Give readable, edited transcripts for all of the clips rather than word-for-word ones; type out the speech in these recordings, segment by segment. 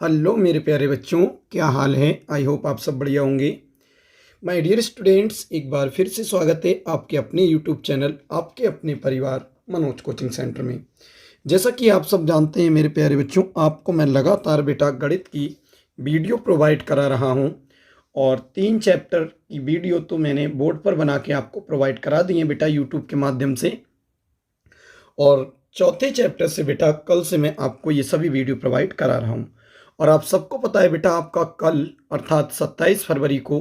Hello मेरे प्यारे बच्चों, क्या हाल है। आई होप आप सब बढ़िया होंगे। माय डियर स्टूडेंट्स, एक बार फिर से स्वागत है आपके अपने यूट्यूब चैनल, आपके अपने परिवार मनोज कोचिंग सेंटर में। जैसा कि आप सब जानते हैं मेरे प्यारे बच्चों, आपको मैं लगातार बेटा गणित की वीडियो प्रोवाइड करा रहा हूं और 3 चैप्टर की वीडियो तो मैंने बोर्ड पर बना के आपको प्रोवाइड करा दी है बेटा यूट्यूब के माध्यम से। और चौथे चैप्टर से बेटा कल से मैं आपको ये सभी वीडियो प्रोवाइड करा रहा हूँ। और आप सबको पता है बेटा, आपका कल अर्थात 27 फरवरी को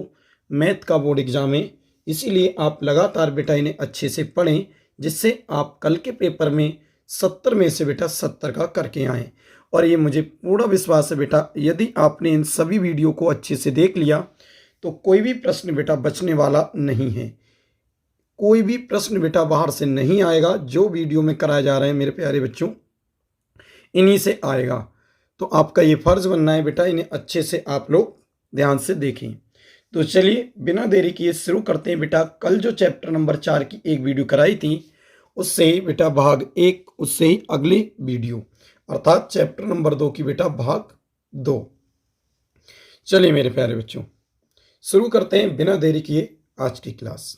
मैथ का बोर्ड एग्जाम है। इसीलिए आप लगातार बेटा इन्हें अच्छे से पढ़ें, जिससे आप कल के पेपर में 70 में से बेटा 70 का करके आएँ। और ये मुझे पूरा विश्वास है बेटा, यदि आपने इन सभी वीडियो को अच्छे से देख लिया तो कोई भी प्रश्न बेटा बचने वाला नहीं है। कोई भी प्रश्न बेटा बाहर से नहीं आएगा। जो वीडियो में कराए जा रहे हैं मेरे प्यारे बच्चों, इन्हीं से आएगा। तो आपका ये फर्ज बनना है बेटा, इन्हें अच्छे से आप लोग ध्यान से देखें। तो चलिए बिना देरी किए शुरू करते हैं बेटा। कल जो चैप्टर नंबर 4 की एक वीडियो कराई थी, उससे ही बेटा भाग 1, उससे ही अगली वीडियो अर्थात चैप्टर नंबर 2 की बेटा भाग 2। चलिए मेरे प्यारे बच्चों, शुरू करते हैं बिना देरी किए आज की क्लास।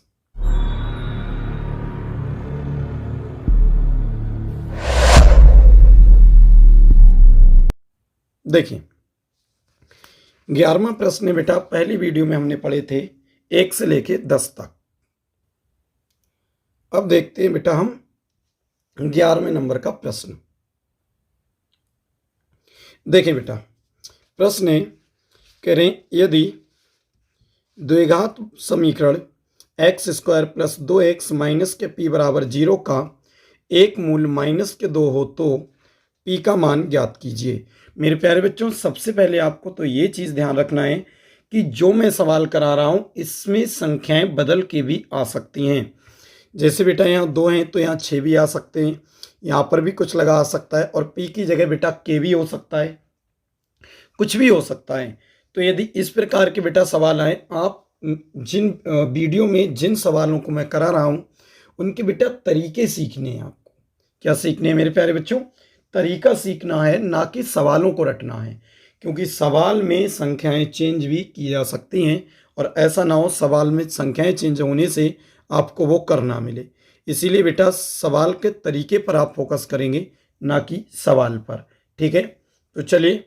देखिए 11वां प्रश्न बेटा, पहली वीडियो में हमने पढ़े थे 1 से लेके 10 तक। अब देखते हैं बेटा हम 11वें नंबर का प्रश्न। देखें बेटा, प्रश्न है, कह रहे हैं यदि द्विघात समीकरण x square plus 2x minus के p बराबर 0 का एक मूल माइनस के 2 हो तो p का मान ज्ञात कीजिए। मेरे प्यारे बच्चों, सबसे पहले आपको तो ये चीज़ ध्यान रखना है कि जो मैं सवाल करा रहा हूँ इसमें संख्याएं बदल के भी आ सकती हैं। जैसे बेटा यहाँ 2 हैं तो यहाँ 6 भी आ सकते हैं, यहाँ पर भी कुछ लगा आ सकता है, और p की जगह बेटा k भी हो सकता है, कुछ भी हो सकता है। तो यदि इस प्रकार के बेटा सवाल आए, आप जिन वीडियो में जिन सवालों को मैं करा रहा हूँ उनके बेटा तरीके सीखने हैं। आपको क्या सीखने हैं मेरे प्यारे बच्चों? तरीका सीखना है, ना कि सवालों को रटना है। क्योंकि सवाल में संख्याएं चेंज भी की जा सकती हैं, और ऐसा ना हो सवाल में संख्याएं चेंज होने से आपको वो करना मिले। इसीलिए बेटा सवाल के तरीके पर आप फोकस करेंगे, ना कि सवाल पर। ठीक है, तो चलिए,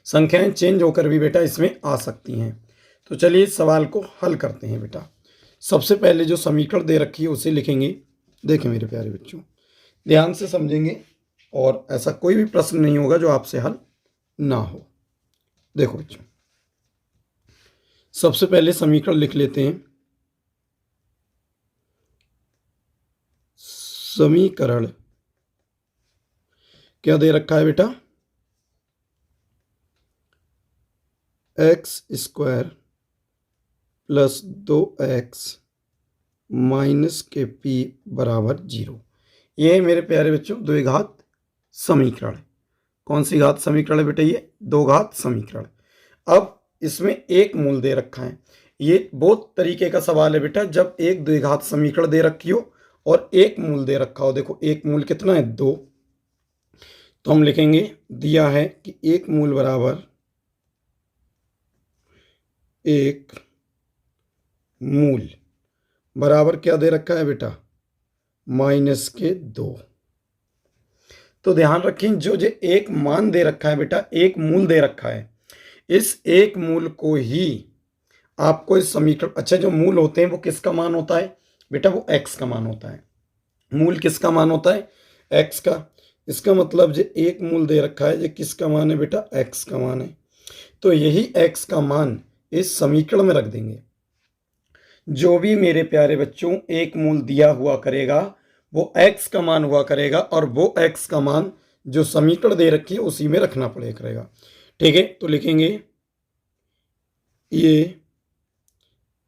संख्याएं चेंज होकर भी बेटा इसमें आ सकती हैं। तो चलिए सवाल को हल करते हैं बेटा। सबसे पहले जो समीकरण दे रखी है उसे लिखेंगे। देखें मेरे प्यारे बच्चों, ध्यान से समझेंगे और ऐसा कोई भी प्रश्न नहीं होगा जो आपसे हल ना हो। देखो बच्चों, सबसे पहले समीकरण लिख लेते हैं। समीकरण क्या दे रखा है बेटा? X square plus 2x minus के p बराबर 0। ये है मेरे प्यारे बच्चों द्विघात समीकरण। कौन सी घात समीकरण है बेटा? ये दो घात समीकरण। अब इसमें एक मूल दे रखा है। ये बहुत तरीके का सवाल है बेटा, जब एक द्विघात समीकरण दे रखी हो और एक मूल दे रखा हो। देखो एक मूल कितना है? 2। तो हम लिखेंगे, दिया है कि एक मूल बराबर एक मूल बराबर क्या दे रखा है बेटा? माइनस के 2। तो ध्यान रखें, जो एक मान दे रखा है बेटा, एक मूल दे रखा है, इस एक मूल को ही आपको इस समीकरण, अच्छा जो मूल होते हैं वो किसका मान होता है बेटा? वो x का मान होता है। मूल किसका मान होता है? x का। इसका मतलब जो एक मूल दे रखा है, ये किसका मान है बेटा? x का मान है। तो यही x का मान इस समीकरण में रख देंगे। जो भी मेरे प्यारे बच्चों एक मूल दिया हुआ करेगा वो x का मान हुआ करेगा, और वो x का मान जो समीकरण दे रखी है उसी में रखना पड़ेगा करेगा। ठीक है, तो लिखेंगे ये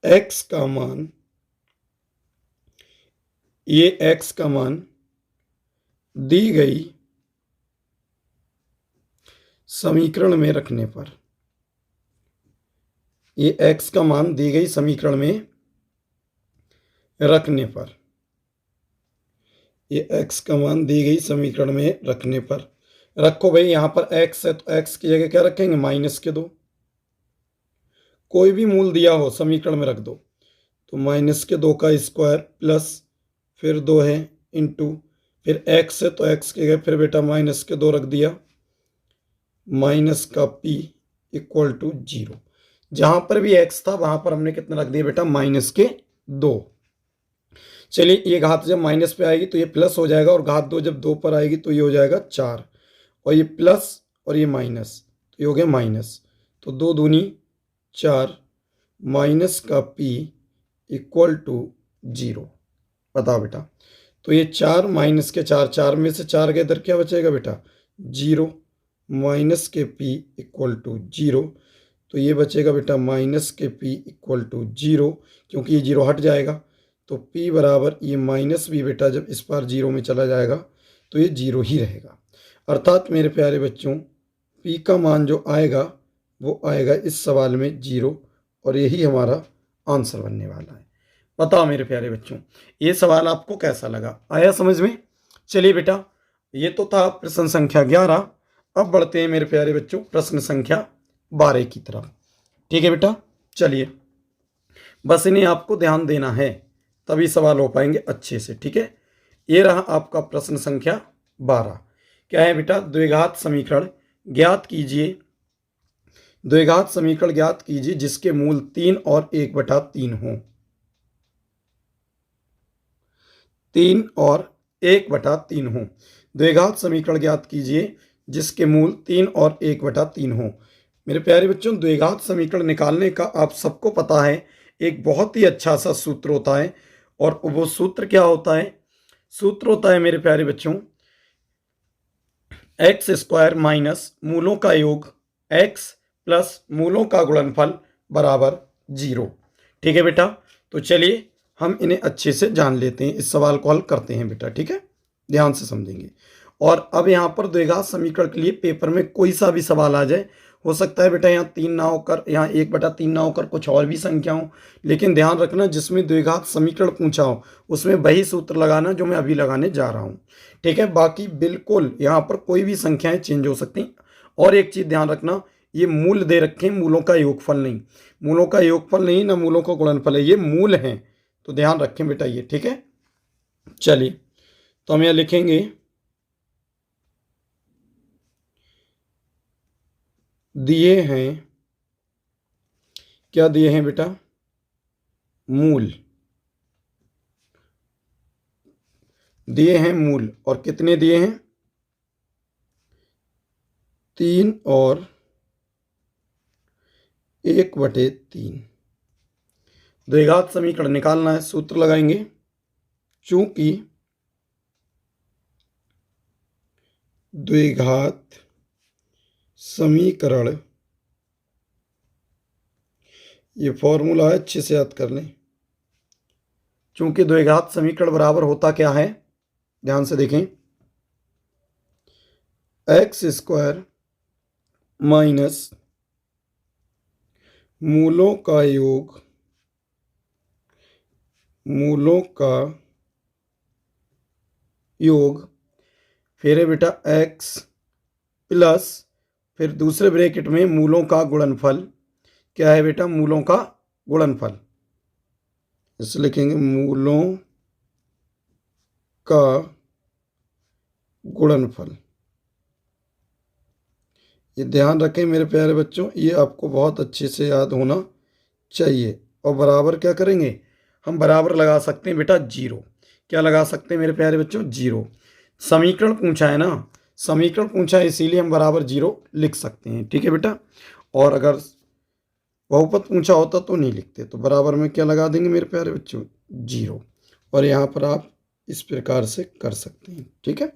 x का मान, ये x का मान दी गई समीकरण में रखने पर, ये x का मान दी गई समीकरण में रखने पर, ये x का मान दी गई समीकरण में रखने पर रखो भाई, यहाँ पर x है तो x की जगह क्या रखेंगे, -2। कोई भी मूल दिया हो समीकरण में रख दो, तो -2 का स्क्वायर प्लस फिर 2 है इंटू, फिर x है तो x की जगह फिर बेटा -2 रख दिया, माइनस का p इक्वल टू 0। जहां पर भी x था वहां पर हमने कितना रख दिया बेटा, -2। चलिए, ये घात जब माइनस पे आएगी तो ये प्लस हो जाएगा, और घात 2 जब 2 पर आएगी तो ये हो जाएगा 4, और ये प्लस और ये माइनस, तो ये हो गया माइनस। तो 2 दूनी 4, माइनस का p इक्वल टू 0। बताओ बेटा, तो ये 4 माइनस के 4, 4 में से 4 के इधर क्या बचेगा बेटा, 0, माइनस के p इक्वल टू 0। तो ये बचेगा बेटा माइनस के p इक्वल टू 0, क्योंकि ये 0 हट जाएगा। तो p बराबर ये माइनस भी बेटा जब इस बार 0 में चला जाएगा तो ये 0 ही रहेगा। अर्थात मेरे प्यारे बच्चों, p का मान जो आएगा वो आएगा इस सवाल में 0, और यही हमारा आंसर बनने वाला है। बताओ मेरे प्यारे बच्चों, ये सवाल आपको कैसा लगा, आया समझ में? चलिए बेटा, ये तो था प्रश्न संख्या 11। अब बढ़ते हैं मेरे प्यारे बच्चों प्रश्न संख्या 12 की तरफ। ठीक है बेटा, चलिए, बस इन्हें आपको ध्यान देना है, तभी सवाल हो पाएंगे अच्छे से। ठीक है, ये रहा आपका प्रश्न संख्या 12। क्या है बेटा, द्विघात समीकरण ज्ञात कीजिए। द्विघात समीकरण ज्ञात कीजिए जिसके मूल 3 और 1/3 हों। 3 और 1/3 हों। द्विघात समीकरण ज्ञात कीजिए जिसके मूल 3 और 1/3 हों। मेरे प्यारे बच्चों, द्विघात समीकरण निकालने का आप सबको पता है, एक बहुत ही अच्छा सा सूत्र होता है। और वो सूत्र क्या होता है? सूत्र होता है मेरे प्यारे बच्चों, x² माइनस मूलों का योग x प्लस मूलों का गुणनफल बराबर 0। ठीक है बेटा, तो चलिए हम इन्हें अच्छे से जान लेते हैं, इस सवाल को हल करते हैं बेटा। ठीक है, ध्यान से समझेंगे। और अब यहाँ पर द्विघात समीकरण के लिए पेपर में कोई सा भी सवाल आ जाए, हो सकता है बेटा यहाँ 3 ना होकर, यहाँ 1/3 ना होकर कुछ और भी संख्या हो, लेकिन ध्यान रखना जिसमें द्विघात समीकरण पूछा हो उसमें वही सूत्र लगाना जो मैं अभी लगाने जा रहा हूँ। ठीक है, बाकी बिल्कुल यहाँ पर कोई भी संख्याएं चेंज हो सकती। और एक चीज़ ध्यान रखना, ये मूल दे रखे हैं, मूलों का योगफल नहीं। मूलों का योगफल नहीं, ना मूलों का गुणनफल है, ये मूल हैं, तो ध्यान रखें बेटा ये। ठीक है, चलिए, तो हम यहाँ लिखेंगे दिए हैं, क्या दिए हैं बेटा, मूल दिए हैं, मूल, और कितने दिए हैं, 3 और 1/3। द्विघात समीकरण निकालना है, सूत्र लगाएंगे। चूंकि द्विघात समीकरण, ये फॉर्मूला है, अच्छे से याद कर लें। चूंकि द्विघात समीकरण बराबर होता क्या है, ध्यान से देखें, x² माइनस मूलों का योग, मूलों का योग, फिर है बेटा x प्लस, फिर दूसरे ब्रैकेट में मूलों का गुणनफल। क्या है बेटा, मूलों का गुणनफल, इसे लिखेंगे मूलों का गुणनफल। ये ध्यान रखें मेरे प्यारे बच्चों, ये आपको बहुत अच्छे से याद होना चाहिए। और बराबर क्या करेंगे, हम बराबर लगा सकते हैं बेटा 0। क्या लगा सकते हैं मेरे प्यारे बच्चों, 0। समीकरण पूछा है ना, समीकरण पूछा है, इसीलिए हम बराबर 0 लिख सकते हैं। ठीक है बेटा, और अगर बहुपद पूछा होता तो नहीं लिखते, तो बराबर में क्या लगा देंगे मेरे प्यारे बच्चों, 0। और यहाँ पर आप इस प्रकार से कर सकते हैं। ठीक है,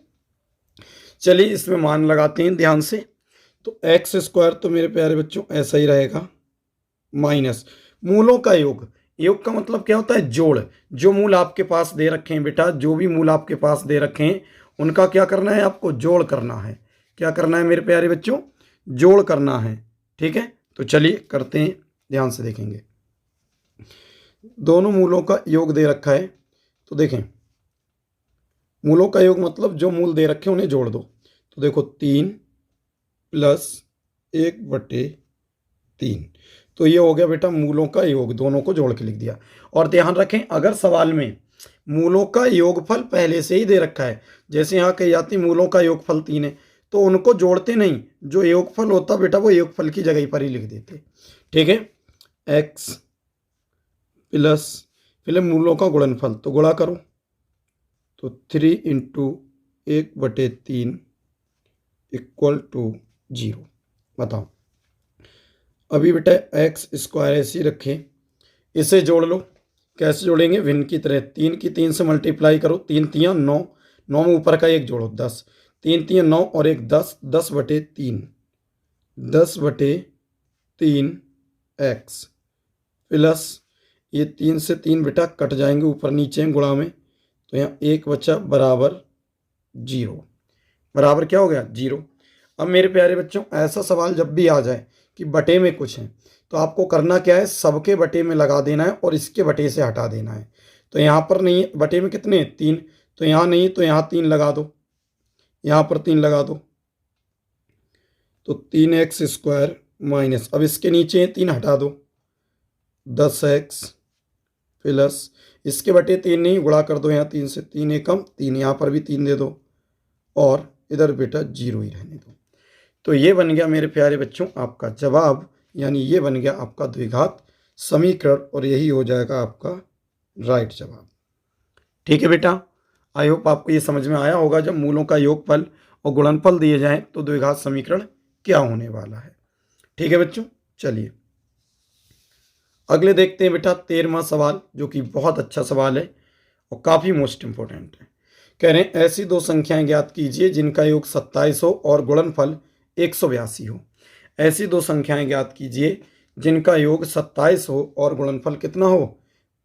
चलिए इसमें मान लगाते हैं ध्यान से। तो x² तो मेरे प्यारे बच्चों ऐसा ही रहेगा, माइनस मूलों का योग। योग का मतलब क्या होता है, जोड़। जो मूल आपके पास दे रखे हैं बेटा, जो भी मूल आपके पास दे रखे हैं उनका क्या करना है, आपको जोड़ करना है। क्या करना है मेरे प्यारे बच्चों, जोड़ करना है। ठीक है, तो चलिए करते हैं, ध्यान से देखेंगे। दोनों मूलों का योग दे रखा है, तो देखें मूलों का योग मतलब जो मूल दे रखे हैं उन्हें जोड़ दो। तो देखो 3+1/3। तो ये हो गया बेटा मूलों का योग, दोनों को जोड़ के लिख दिया। और ध्यान रखें, अगर सवाल में मूलों का योगफल पहले से ही दे रखा है, जैसे यहाँ कही जाती मूलों का योगफल 3 है, तो उनको जोड़ते नहीं, जो योगफल होता बेटा वो योगफल की जगह पर ही लिख देते। ठीक है, x प्लस पहले मूलों का गुणनफल, तो गुणा करो, तो 3 × 1/3 = 0। बताओ, अभी बेटा x² ऐसे ही रखें, इसे जोड़ लो। कैसे जोड़ेंगे? भिन्न की तरह 3 की 3 से मल्टीप्लाई करो, 3 × 3 = 9, 9 में ऊपर का 1 जोड़ो 10, 3 × 3 = 9 और 1 10, 10/3, 10/3 x प्लस ये 3 से 3 बेटा कट जाएंगे, ऊपर नीचे गुणा में, तो यहाँ 1 बचा बराबर 0। बराबर क्या हो गया? 0। अब मेरे प्यारे बच्चों, ऐसा सवाल जब भी आ जाए कि बटे में कुछ है, तो आपको करना क्या है? सबके बटे में लगा देना है और इसके बटे से हटा देना है। तो यहाँ पर नहीं, बटे में कितने? 3, तो यहाँ नहीं, तो यहाँ 3 लगा दो, यहाँ पर 3 लगा दो, तो 3x² माइनस, अब इसके नीचे 3 हटा दो, 10x प्लस इसके बटे 3 नहीं, गुणा कर दो, यहाँ 3 से 3 एकम 3, यहाँ पर भी 3 दे दो और इधर बेटा 0 ही रहने दो। तो ये बन गया मेरे प्यारे बच्चों आपका जवाब, यानी ये बन गया आपका द्विघात समीकरण और यही हो जाएगा आपका राइट जवाब। ठीक है बेटा, आई होप आपको ये समझ में आया होगा, जब मूलों का योगफल और गुणनफल दिए जाएं तो द्विघात समीकरण क्या होने वाला है। ठीक है बच्चों, चलिए अगले देखते हैं बेटा 13वां सवाल, जो कि बहुत अच्छा सवाल है और काफ़ी मोस्ट इंपॉर्टेंट है। कह रहे हैं ऐसी दो संख्याएं ज्ञात कीजिए जिनका योग 27 हो और गुणनफल 182 हो। ऐसी दो संख्याएं ज्ञात कीजिए जिनका योग 27 हो और गुणनफल कितना हो?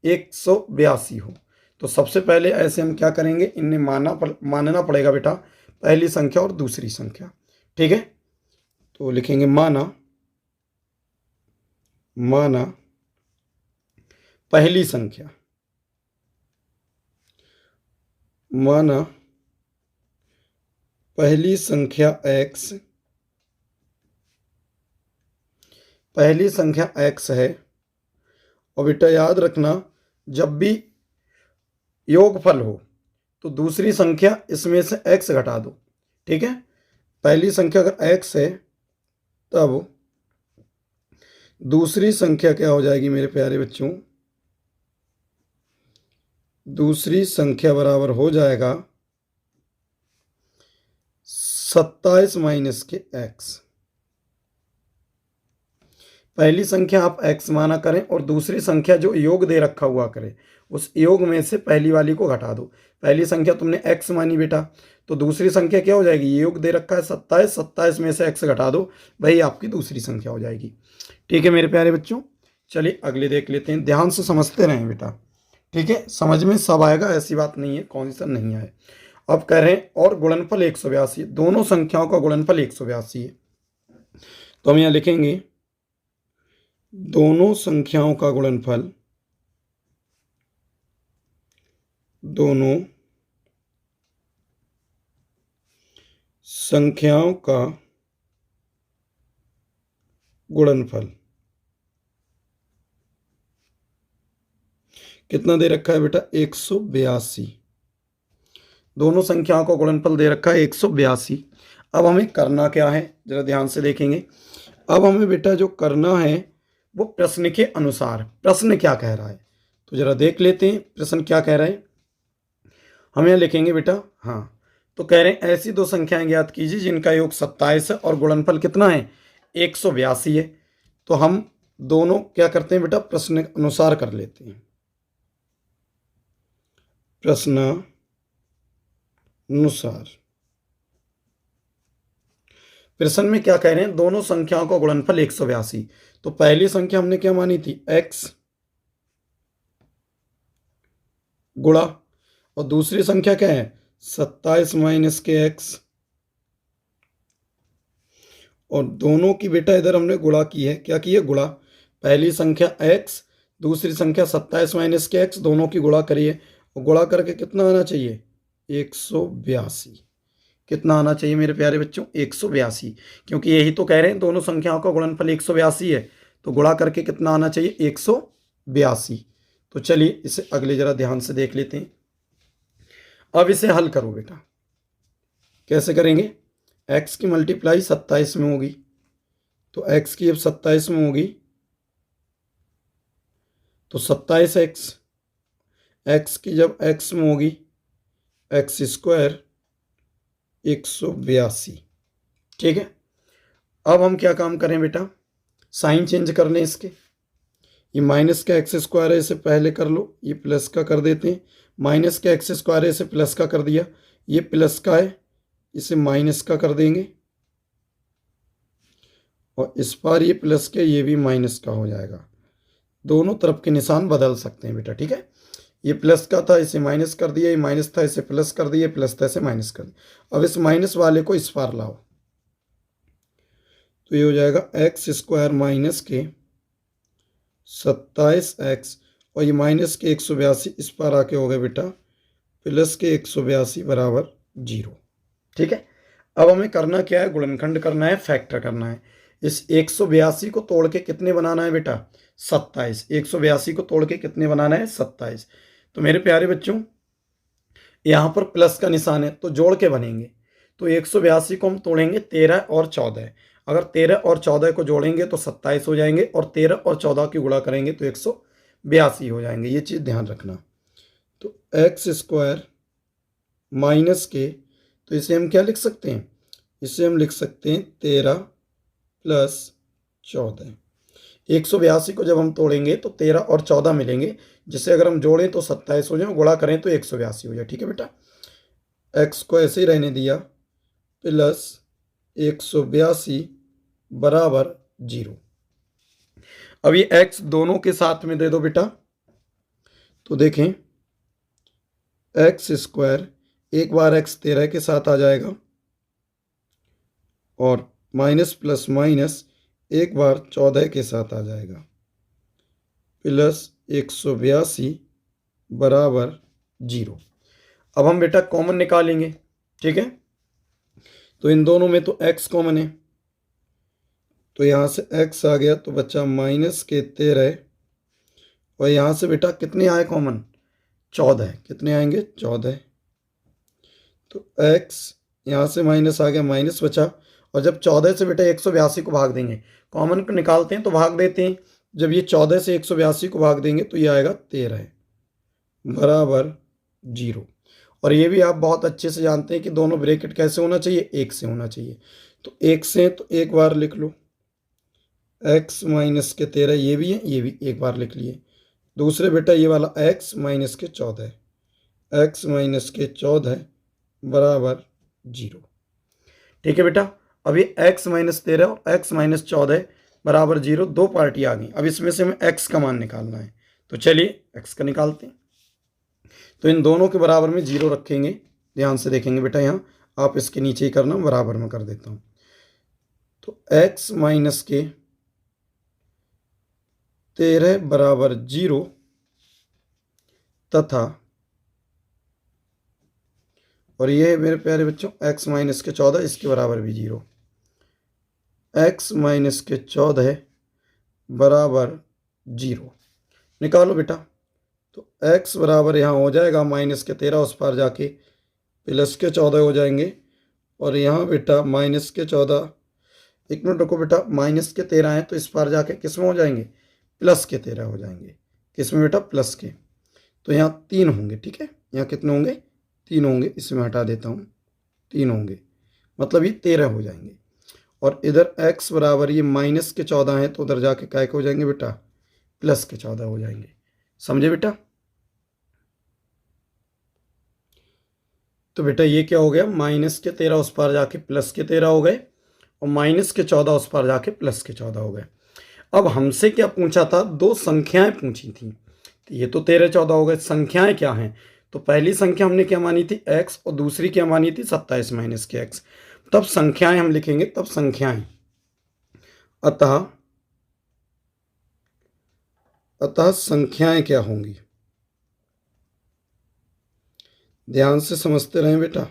182 हो। तो सबसे पहले ऐसे हम क्या करेंगे, इन्हें मानना पड़ेगा बेटा पहली संख्या और दूसरी संख्या। ठीक है, तो लिखेंगे माना पहली संख्या, माना पहली संख्या x, पहली संख्या x है। और बेटा याद रखना, जब भी योगफल हो तो दूसरी संख्या इसमें से x घटा दो। ठीक है, पहली संख्या अगर x है तब दूसरी संख्या क्या हो जाएगी मेरे प्यारे बच्चों? दूसरी संख्या बराबर हो जाएगा 27 माइनस के x। पहली संख्या आप x माना करें और दूसरी संख्या जो योग दे रखा हुआ करे, उस योग में से पहली वाली को घटा दो। पहली संख्या तुमने x मानी बेटा, तो दूसरी संख्या क्या हो जाएगी? योग दे रखा है 27, 27 में से x घटा दो, वही आपकी दूसरी संख्या हो जाएगी। ठीक है मेरे प्यारे बच्चों, चलिए अगले देख लेते हैं। ध्यान से समझते रहें बेटा, ठीक है, समझ में सब आएगा, ऐसी बात नहीं है कौन सा नहीं आए। अब कह रहे हैं और गुणनफल 182, दोनों संख्याओं का गुणनफल 182 है। तो हम यहाँ लिखेंगे दोनों संख्याओं का गुणनफल, दोनों संख्याओं का गुणनफल कितना दे रखा है बेटा? 182। दोनों संख्याओं का गुणनफल दे रखा है 182। अब हमें करना क्या है, जरा ध्यान से देखेंगे। अब हमें बेटा जो करना है वो प्रश्न के अनुसार, प्रश्न क्या कह रहा है तो जरा देख लेते हैं प्रश्न क्या कह रहा है। हम यहाँ लिखेंगे बेटा, हाँ, तो कह रहे हैं ऐसी दो संख्याएं ज्ञात कीजिए जिनका योग 27 है और गुणनफल कितना है? 182 है। तो हम दोनों क्या करते हैं बेटा? प्रश्न के अनुसार कर लेते हैं। प्रश्न अनुसार, प्रश्न में क्या कह रहे हैं? दोनों संख्याओं का गुणनफल 182। तो पहली संख्या हमने क्या मानी थी? x गुणा, और दूसरी संख्या क्या है? 27 माइनस के x। और दोनों की बेटा इधर हमने गुणा की है, क्या की है? गुणा। पहली संख्या x, दूसरी संख्या 27 माइनस के x, दोनों की गुणा करिए और गुणा करके कितना आना चाहिए? 182। कितना आना चाहिए मेरे प्यारे बच्चों? 182, क्योंकि यही तो कह रहे हैं दोनों संख्याओं का गुणनफल 182 है, तो गुणा करके कितना आना चाहिए? 182। तो चलिए इसे अगले जरा ध्यान से देख लेते हैं। अब इसे हल करो बेटा। कैसे करेंगे? x की मल्टीप्लाई 27 में होगी, तो x की अब 27 में होगी तो 27x, x की जब x में होगी एक्स स्क्वायर 182। ठीक है, अब हम क्या काम करें बेटा? साइन चेंज कर लें इसके। ये माइनस का एक्स स्क्वायर है, इसे पहले कर लो, ये प्लस का कर देते हैं। माइनस का एक्स स्क्वायर है, इसे प्लस का कर दिया, ये प्लस का है, इसे माइनस का कर देंगे, और इस बार ये प्लस के ये भी माइनस का हो जाएगा। दोनों तरफ के निशान बदल सकते हैं बेटा। ठीक है, ये प्लस का था, इसे माइनस कर दिया, ये माइनस था, इसे प्लस कर दिया, प्लस था, इसे माइनस कर दिया। अब इस माइनस वाले को इस पार लाओ, तो ये हो जाएगा एक्स स्क्वायर माइनस के 27x, और ये माइनस के 182 इस पार आके हो गए बेटा प्लस के 182 बराबर 0। ठीक है, अब हमें करना क्या है? गुणनखंड करना है, फैक्टर करना है। इस 182 को तोड़ के कितने बनाना है बेटा? 27। 182 को तोड़ के कितने बनाना है? 27। तो मेरे प्यारे बच्चों, यहाँ पर प्लस का निशान है तो जोड़ के बनेंगे, तो 182 को हम तोड़ेंगे 13 और 14। अगर 13 और 14 को जोड़ेंगे तो 27 हो जाएंगे, और 13 और 14 की गुणा करेंगे तो 182 हो जाएंगे। ये चीज़ ध्यान रखना। तो एक्स स्क्वायर माइनस के, तो इसे हम क्या लिख सकते हैं? इसे हम लिख सकते हैं 13 प्लस 14। 182 को जब हम तोड़ेंगे तो 13 और 14 मिलेंगे, जिसे अगर हम जोड़ें तो 27 हो जाए, गुणा करें तो 182 हो जाए। ठीक है बेटा, एक्स को ऐसे ही रहने दिया, प्लस 182 बराबर 0। अब ये एक्स दोनों के साथ में दे दो बेटा, तो देखें एक्स स्क्वायर, एक बार एक्स 13 के साथ आ जाएगा, और माइनस प्लस माइनस एक बार 14 के साथ आ जाएगा, प्लस 182 बराबर 0। अब हम बेटा कॉमन निकालेंगे। ठीक है, तो इन दोनों में तो x कॉमन है, तो यहाँ से x आ गया, तो बच्चा माइनस के 13, और यहाँ से बेटा कितने आए कॉमन? 14। कितने आएंगे? 14। तो x यहाँ से माइनस आ गया, माइनस बचा, और जब 14 से बेटा 182 को भाग देंगे, कॉमन को निकालते हैं तो भाग देते हैं, जब ये 14 से 182 को भाग देंगे तो ये आएगा 13 बराबर 0। और ये भी आप बहुत अच्छे से जानते हैं कि दोनों ब्रैकेट कैसे होना चाहिए? एक से होना चाहिए। तो एक से, तो एक बार लिख लो, x माइनस के 13, ये भी है, ये भी एक बार लिख लिए। दूसरे बेटा ये वाला x माइनस के 14, x माइनस के 14 बराबर 0। ठीक है बेटा, अब ये x माइनस 13 और x माइनस 14 बराबर 0, दो पार्टी आ गई। अब इसमें से हमें x का मान निकालना है, तो चलिए x का निकालते हैं। तो इन दोनों के बराबर में 0 रखेंगे। ध्यान से देखेंगे बेटा, यहाँ आप इसके नीचे ही करना, बराबर में कर देता हूँ। तो x माइनस के 13 बराबर 0 तथा, और ये है मेरे प्यारे बच्चों x माइनस के 14, इसके बराबर भी 0। x माइनस के 14 बराबर 0 निकालो बेटा। तो x बराबर यहाँ हो जाएगा माइनस के 13, उस पार जाके प्लस के 14 हो जाएंगे, और यहाँ बेटा माइनस के 14, एक मिनट रुको बेटा, माइनस के 13 हैं तो इस पार जाके किस में हो जाएंगे? प्लस के 13 हो जाएंगे। किस में बेटा? प्लस के। तो यहाँ 3 होंगे। ठीक है, यहाँ कितने होंगे? 3 होंगे, इसमें हटा देता हूँ, 3 होंगे, मतलब ये 13 हो जाएंगे। और इधर x बराबर ये माइनस के 14 है, तो उधर जाके क्या हो जाएंगे बेटा? प्लस के 14 हो जाएंगे। समझे बेटा? तो बेटा ये क्या हो गया? माइनस के 13 उस पार जाके प्लस के 13 हो गए, और माइनस के 14 उस पार जाके प्लस के 14 हो गए। अब हमसे क्या पूछा था? दो संख्याएं पूछी थी, तो ये तो 13 14 हो गए। संख्याएं क्या हैं? तो पहली संख्या हमने क्या मानी थी? x, और दूसरी क्या मानी थी? 27 माइनस के x। तब संख्याएं हम लिखेंगे, तब संख्याएं। अतः संख्याएं क्या होंगी? ध्यान से समझते रहें बेटा।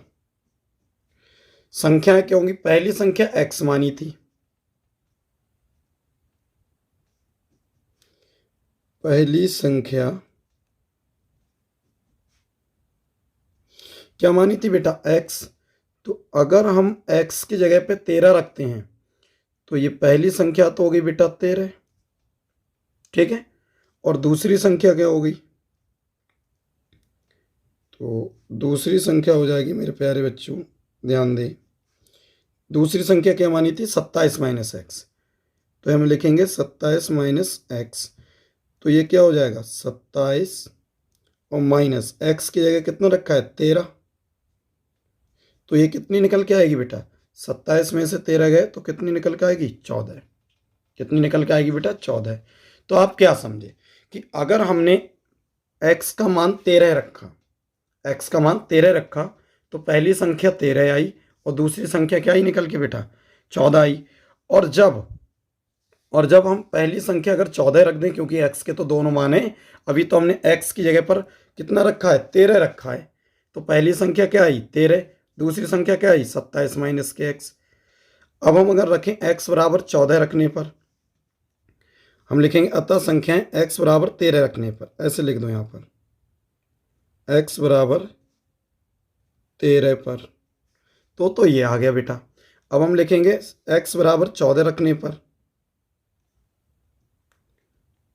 संख्याएं क्या होंगी? पहली संख्या x मानी थी, पहली संख्या क्या मानी थी बेटा? x। तो अगर हम x की जगह पे 13 रखते हैं तो ये पहली संख्या तो हो गई बेटा 13, ठीक है। और दूसरी संख्या क्या हो गई? तो दूसरी संख्या हो जाएगी मेरे प्यारे बच्चों, ध्यान दें, दूसरी संख्या क्या मानी थी? 27 माइनस एक्स। तो हम लिखेंगे 27 माइनस एक्स। तो ये क्या हो जाएगा? 27 और माइनस एक्स की जगह कितना रखा है? 13। तो ये कितनी निकल के आएगी बेटा? 27 में से 13 गए तो कितनी निकल के आएगी? 14। कितनी निकल के आएगी बेटा? 14। तो आप क्या समझे कि अगर हमने x का मान 13 रखा, x का मान 13 रखा, तो पहली संख्या 13 आई और दूसरी संख्या क्या आई निकल के बेटा? 14 आई। और जब हम पहली संख्या अगर 14 रख दें, क्योंकि x के तो दोनों मान हैं, अभी तो हमने x की जगह पर कितना रखा है? 13 रखा है। तो पहली संख्या क्या आई? 13। दूसरी संख्या क्या आई? 27 माइनस के x। अब हम अगर रखें x बराबर 14 रखने पर, हम लिखेंगे अतः संख्याएं x बराबर 13 रखने पर, ऐसे लिख दो यहाँ पर x बराबर 13 पर। तो ये आ गया बेटा। अब हम लिखेंगे x बराबर 14 रखने पर,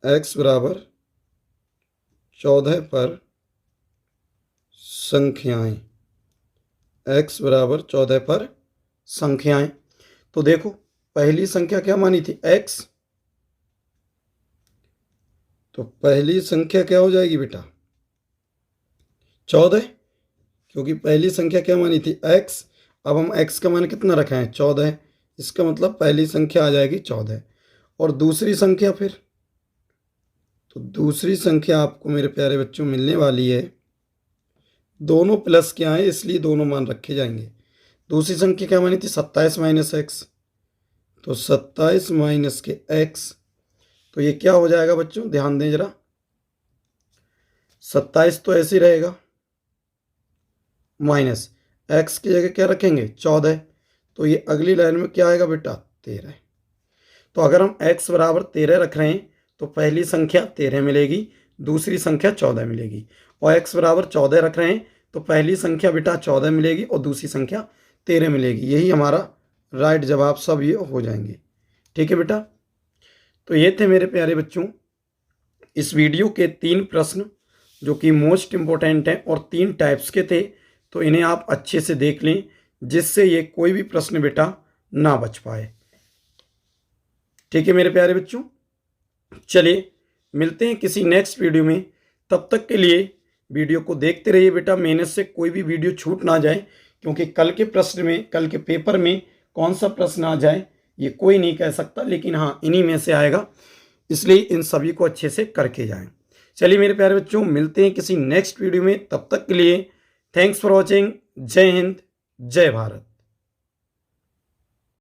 x बराबर 14 पर संख्याएं, x बराबर 14 पर संख्याएं। तो देखो पहली संख्या क्या मानी थी? x। तो पहली संख्या क्या हो जाएगी बेटा? 14, क्योंकि पहली संख्या क्या मानी थी? x। अब हम x का मान कितना रखा है? 14। इसका मतलब पहली संख्या आ जाएगी 14। और दूसरी संख्या फिर, तो दूसरी संख्या आपको मेरे प्यारे बच्चों मिलने वाली है, दोनों प्लस क्या है इसलिए दोनों मान रखे जाएंगे। दूसरी संख्या क्या मानी थी? 27 माइनस एक्स। तो 27 माइनस के x, तो ये क्या हो जाएगा बच्चों? ध्यान दें जरा, 27 तो ऐसे ही रहेगा, माइनस x की जगह क्या रखेंगे? 14। तो ये अगली लाइन में क्या आएगा बेटा? 13। तो अगर हम x बराबर 13 रख रहे हैं तो पहली संख्या 13 मिलेगी, दूसरी संख्या 14 मिलेगी। और x बराबर 14 रख रहे हैं तो पहली संख्या बेटा 14 मिलेगी और दूसरी संख्या 13 मिलेगी। यही हमारा राइट जवाब सब ये हो जाएंगे, ठीक है बेटा। तो ये थे मेरे प्यारे बच्चों इस वीडियो के 3 प्रश्न जो कि मोस्ट इम्पोर्टेंट हैं और 3 टाइप्स के थे। तो इन्हें आप अच्छे से देख लें जिससे ये कोई भी प्रश्न बेटा ना बच पाए, ठीक है मेरे प्यारे बच्चों। चलिए मिलते हैं किसी नेक्स्ट वीडियो में, तब तक के लिए वीडियो को देखते रहिए बेटा, मेहनत से कोई भी वीडियो छूट ना जाए, क्योंकि कल के प्रश्न में, कल के पेपर में कौन सा प्रश्न आ जाए ये कोई नहीं कह सकता, लेकिन हाँ इन्हीं में से आएगा, इसलिए इन सभी को अच्छे से करके जाएं। चलिए मेरे प्यारे बच्चों मिलते हैं किसी नेक्स्ट वीडियो में, तब तक के लिए थैंक्स फॉर वॉचिंग। जय हिंद, जय भारत।